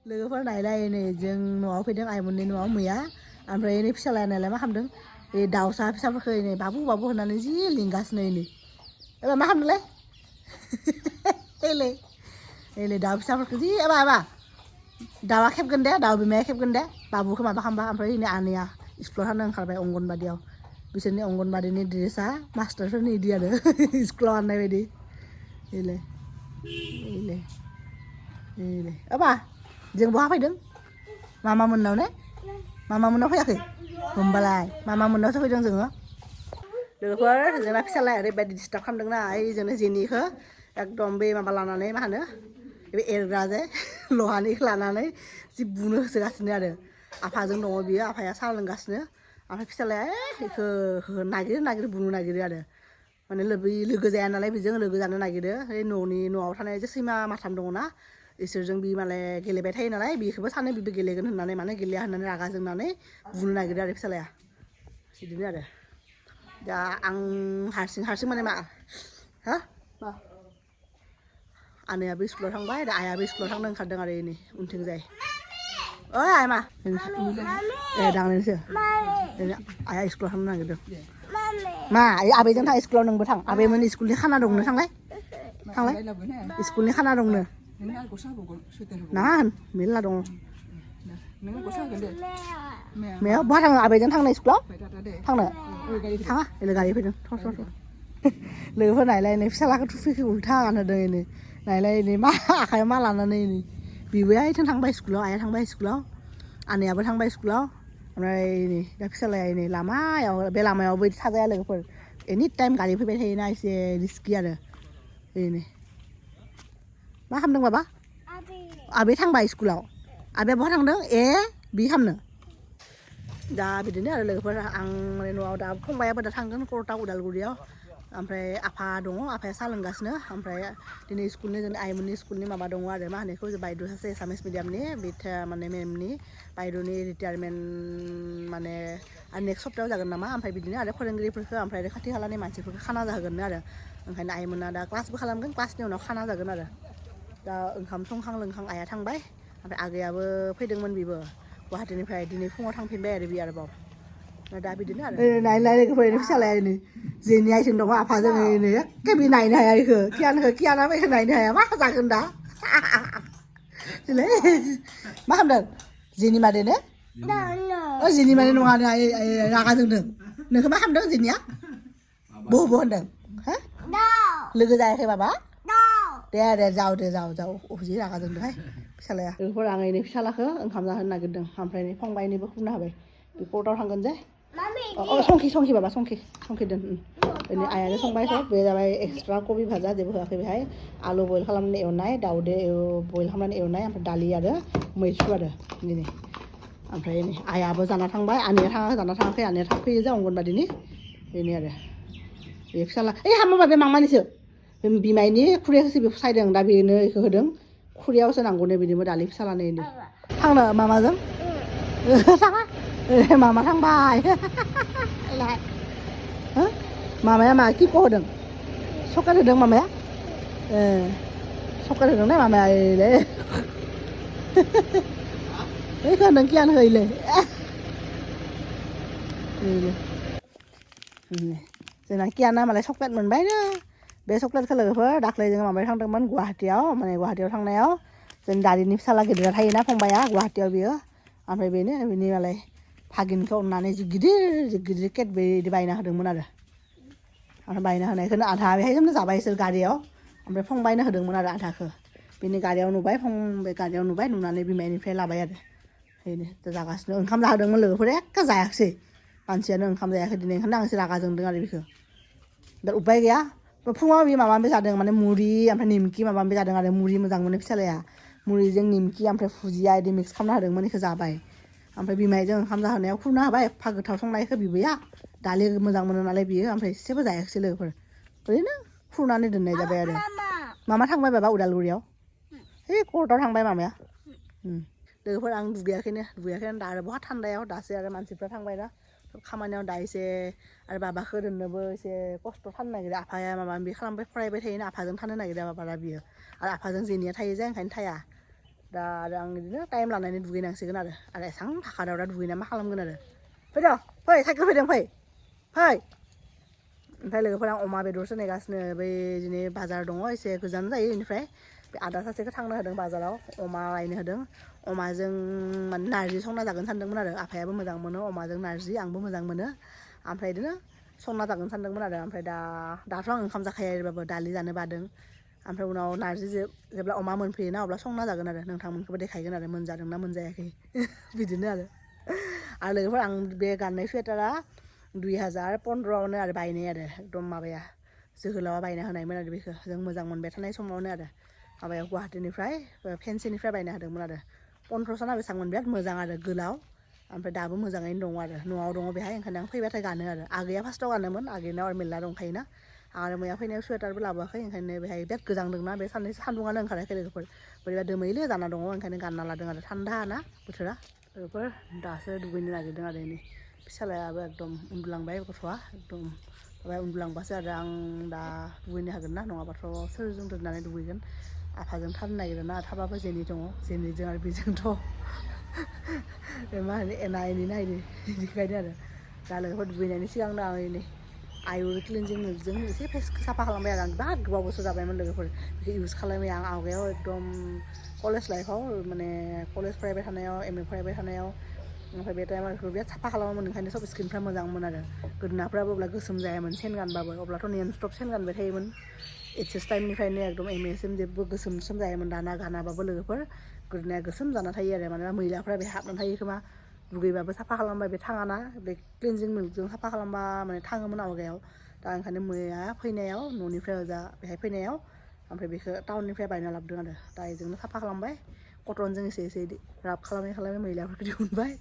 लोगोफोर नायलाय नै जों न'आव फैदों आइमोननि न'आव मैया ओमफ्राय नै फिसालाया नायलाय मा खालामदों बे दाउसा फिसाफोरखौ नै बाबु बाबु होननानै जि लिंगासिनो नै एबा मा खालामदोंलाय एलै दाउ फिसाफोरखौ जि एबा दाउआ खेबगोन दे दाउ बिमाया खेबगोन दे बाबुखौ माबा खालामबा ओमफ्राय नै आनैया स्कुलाव थांनो ओंखारबाय अंगनबादियाव बिसोरनि अंगनबादिनि ड्रेसा मास्टारफोरनि इदि आरो स्कुलाव हाबनाय बायदि एलै एबा जों बहा फैदों मामा मोननाव ने मामा मोननाव फैयाखै होमबालाय मामा मोननावसो फैदों जोङो लोगोफोर जोंना फिसालाया ओरैबायदि डिस्टार्ब खालामदोंना जोंनो जेनिखौ एकदम बे माबा लानानै मा होनो बे एरग्रा जे लहानिखौ लानानै जि बुनो होसोगासिनो आरो आफाजों दङ बियो आफाया साहा लोंगासिनो ओमफ्राय फिसालाया बेखौ नागिर बुनो नागिरो आरो माने लोगो जाया नालाय बेजों लोगो जानो नागिरो न'आव थानाय जे सैमा माथाम दङना इसोरजों बि माने गेलेबाय थायो नालाय बेखौबो सानो बिबो गेलेगोन होननानै माने गेलेया होननानै रागा जोंनानै बुनो नागिरो आरो फिसालाया बिदिनो आरो दा आं हारसिं माने मा हा मा आनैयाबो स्कुलाव थांबाय दा आइयाबो स्कुलाव थांनो ओंखारदों आरो नै उनथिंजाय ओइ आइमा दांनोसो आइया स्कुलाव थांनो नागिरदों मा आबैजों थां स्कुलाव नोंबो थां आबैमोन स्कुलनि खाना दंनो थांलाय स्कुलनि खाना दंनो नाङा होन मेरला दङ मेयाव बहा थाङो आबैजों थांनो स्कुलाव थांनो थाङा गारि फैदों थर लोगोफोर नायलाय नै फिसालाखौ टुपिखौ उल्था गानहोदों नै नायलाय नै मा आखाइयाव मा लानानै नै बिबोया इथिं थांबाय स्कुलाव आइया थांबाय स्कुलाव आनैयाबो थांबाय स्कुलाव ओमफ्राय नै दा फिसालाया नै लामायाव बे लामायावबो बिदि थाजाया लोगोफोर एनि टाइम गारि फैबाय थायोना एसे रिस्कि आरो नै मा खालामदों बाबा आबै थांबाय स्कुलाव आबैया बहा थांदों बि खालामनो दा बिदिनो आरो लोगोफोर आं न'आव दा फंबायाबो दा थांगोन कर्टआव उदालगुरियाव ओमफ्राय आफा दङ आफाया साहा लोंगासिनो ओमफ्राय दिनै स्कुलनि जोंनि आइमोननि स्कुलनि माबा दङ आरो मा होनो बेखौ बायद' सासे एसामिस मिडियामनि बिथा माने मेमनि बायद'नि रिटायारमेन्ट माने नेक्स्ट सप्तायाव जागोन नामा ओमफ्राय बिदिनो आरो फोरोंगिरिफोरखौ ओमफ्राय खाथि खालानि मानसिफोरखौ खाना जाहोगोन आरो ओंखायनो आइमोना दा क्लासबो खालामगोन क्लासनि उनाव खाना जागोन आरो दा ओंखाम संखां लोंखां आइया थांबाय ओमफ्राय आगैयाबो फैदोंमोन बिबो गुवाहाटीनिफ्राय दिनै फुङाव थांफिनबाय आरो बि आरोबाव दा बिदिनो आरो नायलाय लोगोफोर फिसालाया नै जेनि आइथिं दङ आफाजों नै एखे बि नायनो हाया बेखौ कियाना बेखौ नायनो हाया मा जागोन दा मा खालामदों जेनि मादे ने जेनि मादे नङा रागा जोंदों नोंखौ मा खालामदों जेनिया बह होनदों हा लोगो जायाखै बाबा दे जाव जि रागा जोंदोंहाय फिसालाया बेफोर आं नै फिसालाखौ ओंखाम जाहोनो नागिरदों ओमफ्राय नै फंबायनिबो खुरना होबाय बे कर्टआव थांगोन जे संखि बाबा संखि दोन बेनि आइयानो संबाय सब बे जाबाय एक्सट्रा कबि भाजा जेबो होआखै बेहाय आलु बयल खालामनानै एवनाय दाउदै बयल खालामनानै एवनाय ओमफ्राय दालि आरो मैथ्रु आरो दिनै ओमफ्राय नै आइयाबो जाना थांबाय आनैया जाना थाङाखै आनैया थाब फैयो जे अंगनबादिनि बेनो आरो बे फिसाला हामा बे मामानिसो बे बिमायनि खुरैयाखौसो बेखौ सायदों दा बेनो बेखौ होदों खुरैयावसो नांगौनो बिदिबो दालि फिसालानो थांनो मामाजों थाङा मामा थांबाय मामाया मा किक' होदों सकेट होदों मामाया सकेट होदों ने मामाया बेखौ होनदों कियानो होयोलै जोंना कियाना मालाय चक्लेट मोनबायनो बे चक्लेटखौ लोगोफोर दाख्लै जोङो माबायाव थांदोंमोन गुवाहाटीयाव माने गुवाहाटीयाव थांनायाव जों दादिनि फिसाला गिदिरा थायोना फंबाया गुवाहाटीयाव बियो ओमफ्राय बेनो बिनि मालाय भागिनखौ अननानै जि गिदिर केटबेरि बिदि बायना होदोंमोन आरो ओमफ्राय बायना होनायखौनो आधा बेहायनो जाबाय इसोर गारियाव ओमफ्राय फंबायनो होदोंमोन आरो आधाखौ बिनि गारियाव नुबाय बे गारियाव नुबाय नुनानै बिमानिफ्राय लाबाय आरो बेनो जागासिनो ओंखाम जाहोदोंमोन लोगोफोर एखे जायाखिसै मानसियानो ओंखाम जायाखै दिनै ओंखायनो आं एसे रागा जोंदों आरो बेखौ दा उपाय गैया फुङाव बे माबा जादों माने मुरि ओमफ्राय निमखि माबा जादों आरो मुरि मोजां मोनो फिसालाया मुरिजों निमखि ओमफ्राय भुजिया बिदि मिक्स खालामना होदोंमोन बेखौ जाबाय ओमफ्राय बिमाजों ओंखाम जाहोनायाव खुरना होबाय एफा गोथाव संनायखौ बिबैया दालि मोजां मोनो नालाय बियो ओमफ्राय एसेबो जायाखिसै लोगोफोर ओरैनो खुरनानै दोननाय जाबाय आरो मामा थांबाय बाबा उदालगुरियाव कर्टआव थांबाय मामाया लोगोफोर आं दुगैयाखैनो दा आरो बहा थान्दायाव दासो आरो मानसिफ्रा थांबाय ना खामानियाव दा एसे आरो बाबाखौ दोननोबो एसे खस्थ' थानो नागिरो आफाया माबा माबि खालामबाय फरायबाय थायोना आफाजों थानो नागिरा बाबारा बियो आरो आफाजों जेनिया थायो जे ओंखायनो थाया दा आरो आं बिदिनो टाइम लानानै दुगैनांसिगोन आरो एसां थाखादाव दा दुगैना मा खालामगोन आरो फैद' फै साइकेल फैदों फै ओमफ्राय लोगोफोरा अमा बेदरसो नेगासिनो बै दिनै बाजार दङ एसे गोजान जायो बेनिफ्राय बे आदा सासेखौ थांनो होदों बाजाराव अमा लायनो होदों अमाजों माने नारजि संना जागोन सानदोंमोन आरो आफायाबो मोजां मोनो अमाजों नारजि आंबो मोजां मोनो ओमफ्राय बिदिनो संना जागोन सानदोंमोन आरो ओमफ्राय दाथ' आं ओंखाम जाखाया ओरैबाबो दालि जानो बादों ओमफ्राय उनाव नारजि जेब्ला अमा मोनफैयोना अब्ला संना जागोन आरो नोंथांमोनखौबो देखायगोन आरो मोनजादोंना मोनजायाखै बिदिनो आरो लोगोफोर आं बे गाननाय सुवेटारा 2015आवनो आरो बायनाय आरो एकदम माबाया जोहोलावा बायना होनायमोन आरो बेखौ जों मोजां मोनबाय थानाय समावनो आरो माबायाव गुवाहाटीनिफ्राय फेन्सिनिफ्राय बायना होदोंमोन आरो 1500 ना बेसेबांमोन बिराद मोजां आरो गोलाव ओमफ्राय दाबो मोजाङैनो दङ आरो न'आव दङ बेहाय ओंखायनो आं फैबाथाय गानो आरो आगैया फार्स्टआव गानोमोन आगैनाव आरो मेरला दंखायोना आरो मैया फैनायाव सुवेटारबो लाबोआखै ओंखायनो बेहाय बिराद गोजांदोंना बे साननैसो सान्दुङानो ओंखाराखै लोगोफोर बोरैबा दोमैलो जाना दङ ओंखायनो गानना लादों आरो थान्दा ना बोथोरा लोगोफोर दासो दुगैनो नागिरदों आरो नै फिसालायाबो एकदम उन्दुलांबाय गथ'आ एकदम माबा उन्दुलांबासो आरो आं दा दुगैनो हागोन ना नङाबाथ' सोरजों दोननानै दुगैगोन आफाजों थानो नागिरो ना थाबाबो जेनि दङ जेनिजों आरो बेजोंथ' मा होनो एना एनि नायनो बिदिखायनो आरो दा लोगोफोर दुगैनायनि सिगांनो आं नै आयुर क्लिनजिं मिल्कजों एसे फेसखौ साफा खालामबाय आरो आं बिराद गोबाव बोसोर जाबायमोन लोगोफोर बेखौ इउज खालामबाय आं आवगायाव एकदम कलेज लाइफआव माने कलेज फरायबाय थानायाव एम ए फरायबाय थानायाव ओमफ्राय बे टाइमाव बेखौ बिराद साफा खालामोमोन ओंखायनो सब स्किनफ्रा मोजांमोन आरो गोदोनाफ्राबो अब्ला गोसोम जायामोन सेन गानबाबो अब्लाथ' नन स्टप सेन गानबाय थायोमोन एच एस टाइमनिफ्रायनो एकदम एम एसिम जेबो गोसोम जायोमोन दाना गानाबाबो लोगोफोर गोदोनाया गोसोम जाना थायो आरो मानोना मैलाफ्रा बे हाबनानै थायो खोमा दुगैबाबो साफा खालामबाय बे थाङाना बे क्लिनजिं मिल्कजों साफा खालामबा माने थाङोमोन आवगायाव दा ओंखायनो मैया फैनायाव न'निफ्राय ओजा बेहाय फैनायाव ओमफ्राय बेखौ टाउननिफ्राय बायना लाबोदों आरो दा बेजोंनो साफा खालामबाय कटनजों एसे राब खालामै मैलाफोरखौ दिहुनबाय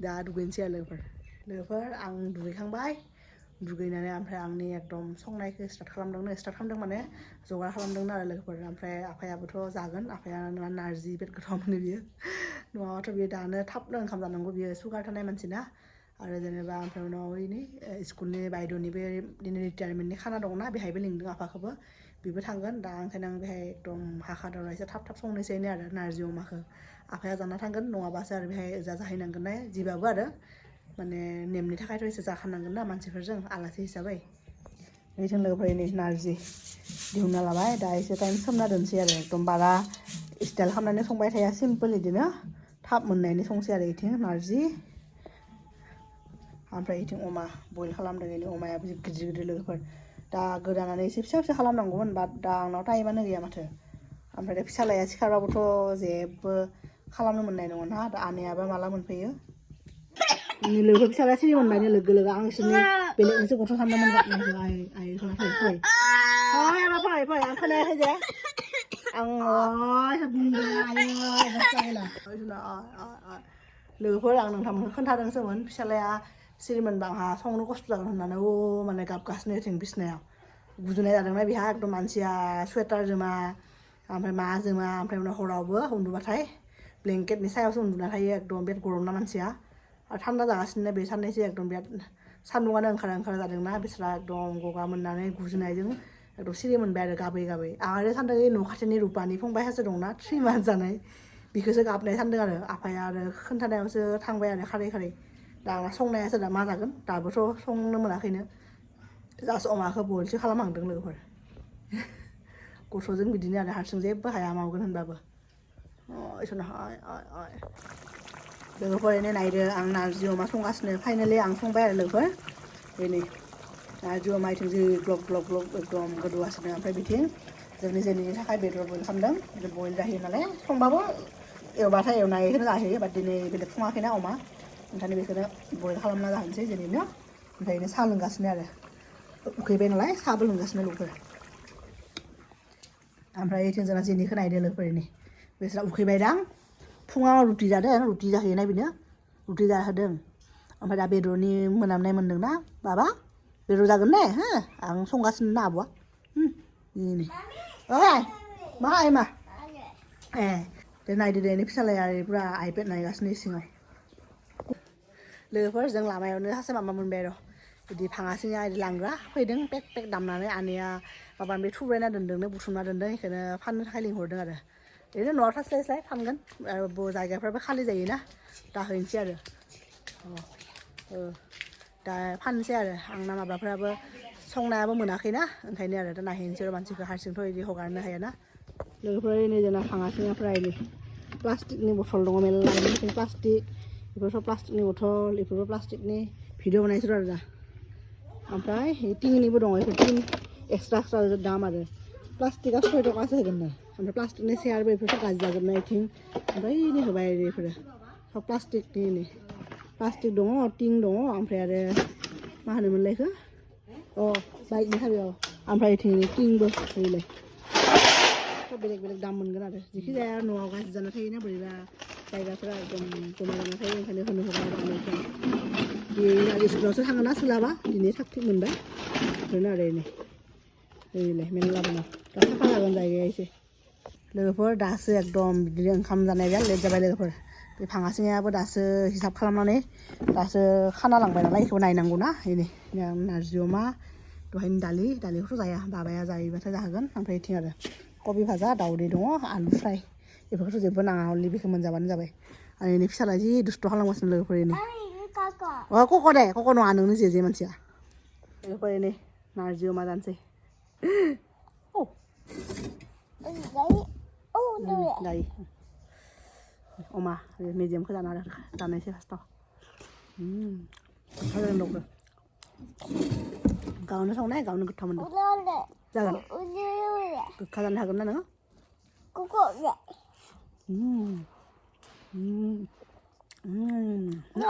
दा दुगैनोसै आरो लोगोफोर आं दुगैखांबाय दुगैनानै ओमफ्राय आंनि एकदम संनायखौ स्टार्ट खालामदों माने जगार खालामदोंमोन आरो लोगोफोर ओमफ्राय आफायाबोथ' जागोन आफाया नारजि बिराद गोथाव मोनो बियो नङाबाथ' बियो दानो थाबनो ओंखाम जानांगौ बियो सुगार थानाय मानसिना आरो जेनेबा ओमफ्राय उनाव ओइनै स्कुलनि बायद'नि बे दिनै रिटायारमेन्टनि खाना दंना बेहायबो लिंदों आफाखौबो बेबो थांगोन दा ओंखायनो आं बेहाय एकदम हाखादावना एसे थाब संनोसैनो आरो नारजि अमाखौ आफाया जाना थांगोन नङाबासो आरो बेहाय जाहैनांगोन ना जिबाबो आरो माने नेमनि थाखायथ' एसे जाखानांगोन ना मानसिफोरजों आलासि हिसाबै बेजों लोगोफोर नै नारजि दिहुनना लाबाय दा एसे टाइम सोमना दोनसै आरो एकदम बारा स्टाइल खालामनानै संबाय थाया सिम्पोल बिदिनो थाब मोननायनि संसै आरो इथिं नारजि ओमफ्राय इथिं अमा बयल खालामदों बेनि अमायाबो गिदिर लोगोफोर दा गोदानानै एसे फिसा खालामनांगौमोन बाट दा आंनाव टाइमानो गैया माथो ओमफ्राय दा फिसालाया सिखारबाबोथ' जेबो खालामनो मोननाय नङा ना दा आनैयाबा माला मोनफैयो लोगो फिसालाया सिरि मोनबायनो लोगो आं बिसोरनि बेलेगनिसो गथ' सानदोंमोन गाबनायखौ आइ फै आं खोनायाखै जे आं लोगोफोर आं नोंथांमोनखौ खोन्थादोंसोमोन फिसालाया सिरि मोनबा आंहा संनो खस्थ' जागोन होननानै माने गाबगासिनो थिं बिसिनायाव गुजुनाय जादोंना बेहा एकदम मानसिया सुवेटार जोमा ओमफ्राय मा जोमा ओमफ्राय उनाव हरावबो उन्दुबाथाय ब्लेंकेटनि सायावसो उन्दुना थायो एकदम बिराद गरम ना मानसिया आरो थान्दा जागासिनो बे साननैसो एकदम बिराद सान्दुङानो ओंखार जादोंना बिस्रा एकदम गगा मोननानै गुजुनायजों एकदम सिरि मोनबाय आरो गाबै आं आरो सानदों न' खाथिनि रुपानि फंबाय सासे दंना 3 मान्थ जानाय बेखौसो गाबनाय सानदों आरो आफाया आरो खोन्थानायावसो थांबाय आरो खारै दा आंना संनायासो दा मा जागोन दाबोथ' संनो मोनाखैनो जास्ट अमाखौ बयलसो खालामहांदों लोगोफोर गथ'जों बिदिनो आरो हारसिं जेबो हाया मावगोन होनबाबो लोगोफोर एनै नायदो आं नारजि अमा संगासिनो फाइनालि आं संबाय आरो लोगोफोर बेनि नारजि अमा इथिं जि ग्लब एकदम गोदौगासिनो ओमफ्राय बिथिं जोंनि जेनिनि थाखाय बेदर बयल खालामदों बयल जाहैयो नालाय संबाबो एवबाथाय एवनायखौनो जाहैयो बाट दिनै बेलेग सङाखैना अमा ओंखायनो बेखौनो बयल खालामना जाहोनोसै जेनिनो ओमफ्राय बिदिनो साहा लोंगासिनो आरो उखैबाय नालाय साहाबो लोंगासिनो लोगोफोर ओमफ्राय इथिं जोंना जेनिखौ नायदो लोगोफोरनि बिस्रा उखैबायदां फुङाव रुटि जादों रुटि जाहैनाय बेनो रुटि जाहोदों ओमफ्राय दा बेदरनि मोनामनाय मोन्दोंना बाबा बेदर जागोन ने हो आं संगासिनो ना आब'आ बेनो ओइ मा मा दे नायदो दे फिसालाया पुरा आइपेड नायगासिनो सिङाव लोगोफोर जों लामायावनो सासे माबा मोनबाय र' बिदि भाङासिङा लांग्रा फैदों पेक दामनानै आनैया माबा बे थुब्रायना दोन्दोंनो बुथुमना दोन्दों बेखौनो फाननो थाखाय लिंहरदों आरो ओरैनो न'आव थास्लायस्लाय फानगोन जायगाफ्राबो खालि जायोना दा हैनोसै आरो दा फाननोसै आरो आंना माबाफ्राबो संनायाबो मोनाखैना ओंखायनो आरो दा नायहैनोसै आरो मानसिखौ हारसिंथ' बिदि हगारनो हायाना लोगोफोर नै जोंना फाङासिङाफ्रा नै प्लास्टिकनि बथल दङ मेरला प्लास्टिक बेफोर सब प्लास्टिकनि बथल बेफोरबो प्लास्टिकनि भिडिअ बानायसै आरो दा ओमफ्राय टिंनिबो दङ बेफोर टिं एक्सट्रा दाम आरो प्लास्टिकआ 6 थाखासो होगोननो ओमफ्राय प्लास्टिकनि चेयारबो बेफोरखौ गाज्रि जाजोबनाय आथिं ओमफ्राय नै होबाय बेफोरो सब प्लास्टिकनि प्लास्टिक दङ टिं दङ ओमफ्राय आरो मा होनोमोनलाय बेखौ बाइकनि साबियाव ओमफ्राय टिंबो होयोलाय सब बेलेग बेलेग दाम मोनगोन आरो जेखि जाया न'आव गाज्रि जाना थायोना बोरैबा जायगाफोरा एकदम जमा जाना थायो ओंखायनो होनो हगार बानायफ्रा बे स्कुलावसो थाङोना सोलाबा दिनै थाब थिग मोनबाय बेफोरनो आरो ओरैलाय मेरला दङ दा साफा जागोन जायगाया एसे लोगोफोर दासो एकदम बिदिनो ओंखाम जानाया लेट जाबाय लोगोफोर बे फाङासिङायाबो दासो हिसाब खालामनानै दासो खाना लांबाय नालाय बेखौबो नायनांगौना नारजि अमा दहायनि दालिखौथ' जाया बाबाया जायोबाथाय जाहोगोन ओमफ्राय इथिं आरो कबि भाजा दाउदै दङ आलु फ्राय बेफोरखौथ' जेबो नाङा अनलि बेखौ मोनजाबानो जाबाय आरो इनि फिसाला जि दुस्थ' खालामगासिनो लोगोफोर कक' दे कक' नङा नोंनो जे मानसिया लोगोफोर नारजि अमा जानोसै दायो अमा मेजेमखौ जानायसै फार्स्टआव गावनो संनाय गावनो गोथाव मोनदों जागोन गोखा जानो हागोन ना नोङो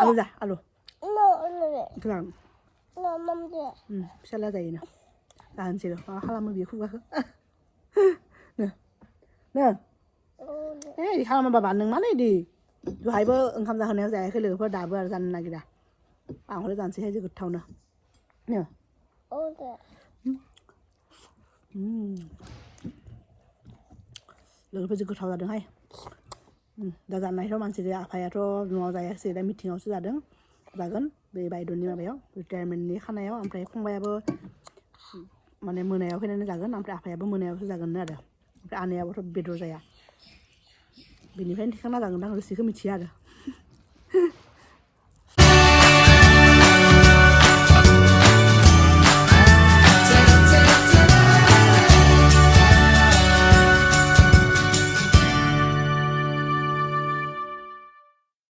आलु जा आलु फिसाला जायोना जाहोनसै र' मा खालामो बियो खुगाखौ बिदि खालामा बाबा नों मानो बिदि दहायबो ओंखाम जाहोनायाव जायाखै लोगोफोर दाबो आरो जानो नागिरा आं हले जानोसैहाय जे गोथावनो लोगोफोर जि गोथाव जादोंहाय दा जानायथ' मानसि गैया आफायाथ' न'आव जायाखिसै दा मिटिङावसो जागोन बे बायद'नि माबायाव रिटायारमेन्टनि खानायाव ओमफ्राय फंबायाबो माने मोनायाव फैनानै जागोन ओमफ्राय आफायाबो मोनायावसो जागोननो आरो ओमफ्राय आनैयाबोथ' बेदर जाया बेनिफ्रायनो थिखांना जागोन आं रोसिखौ मिथिया आरो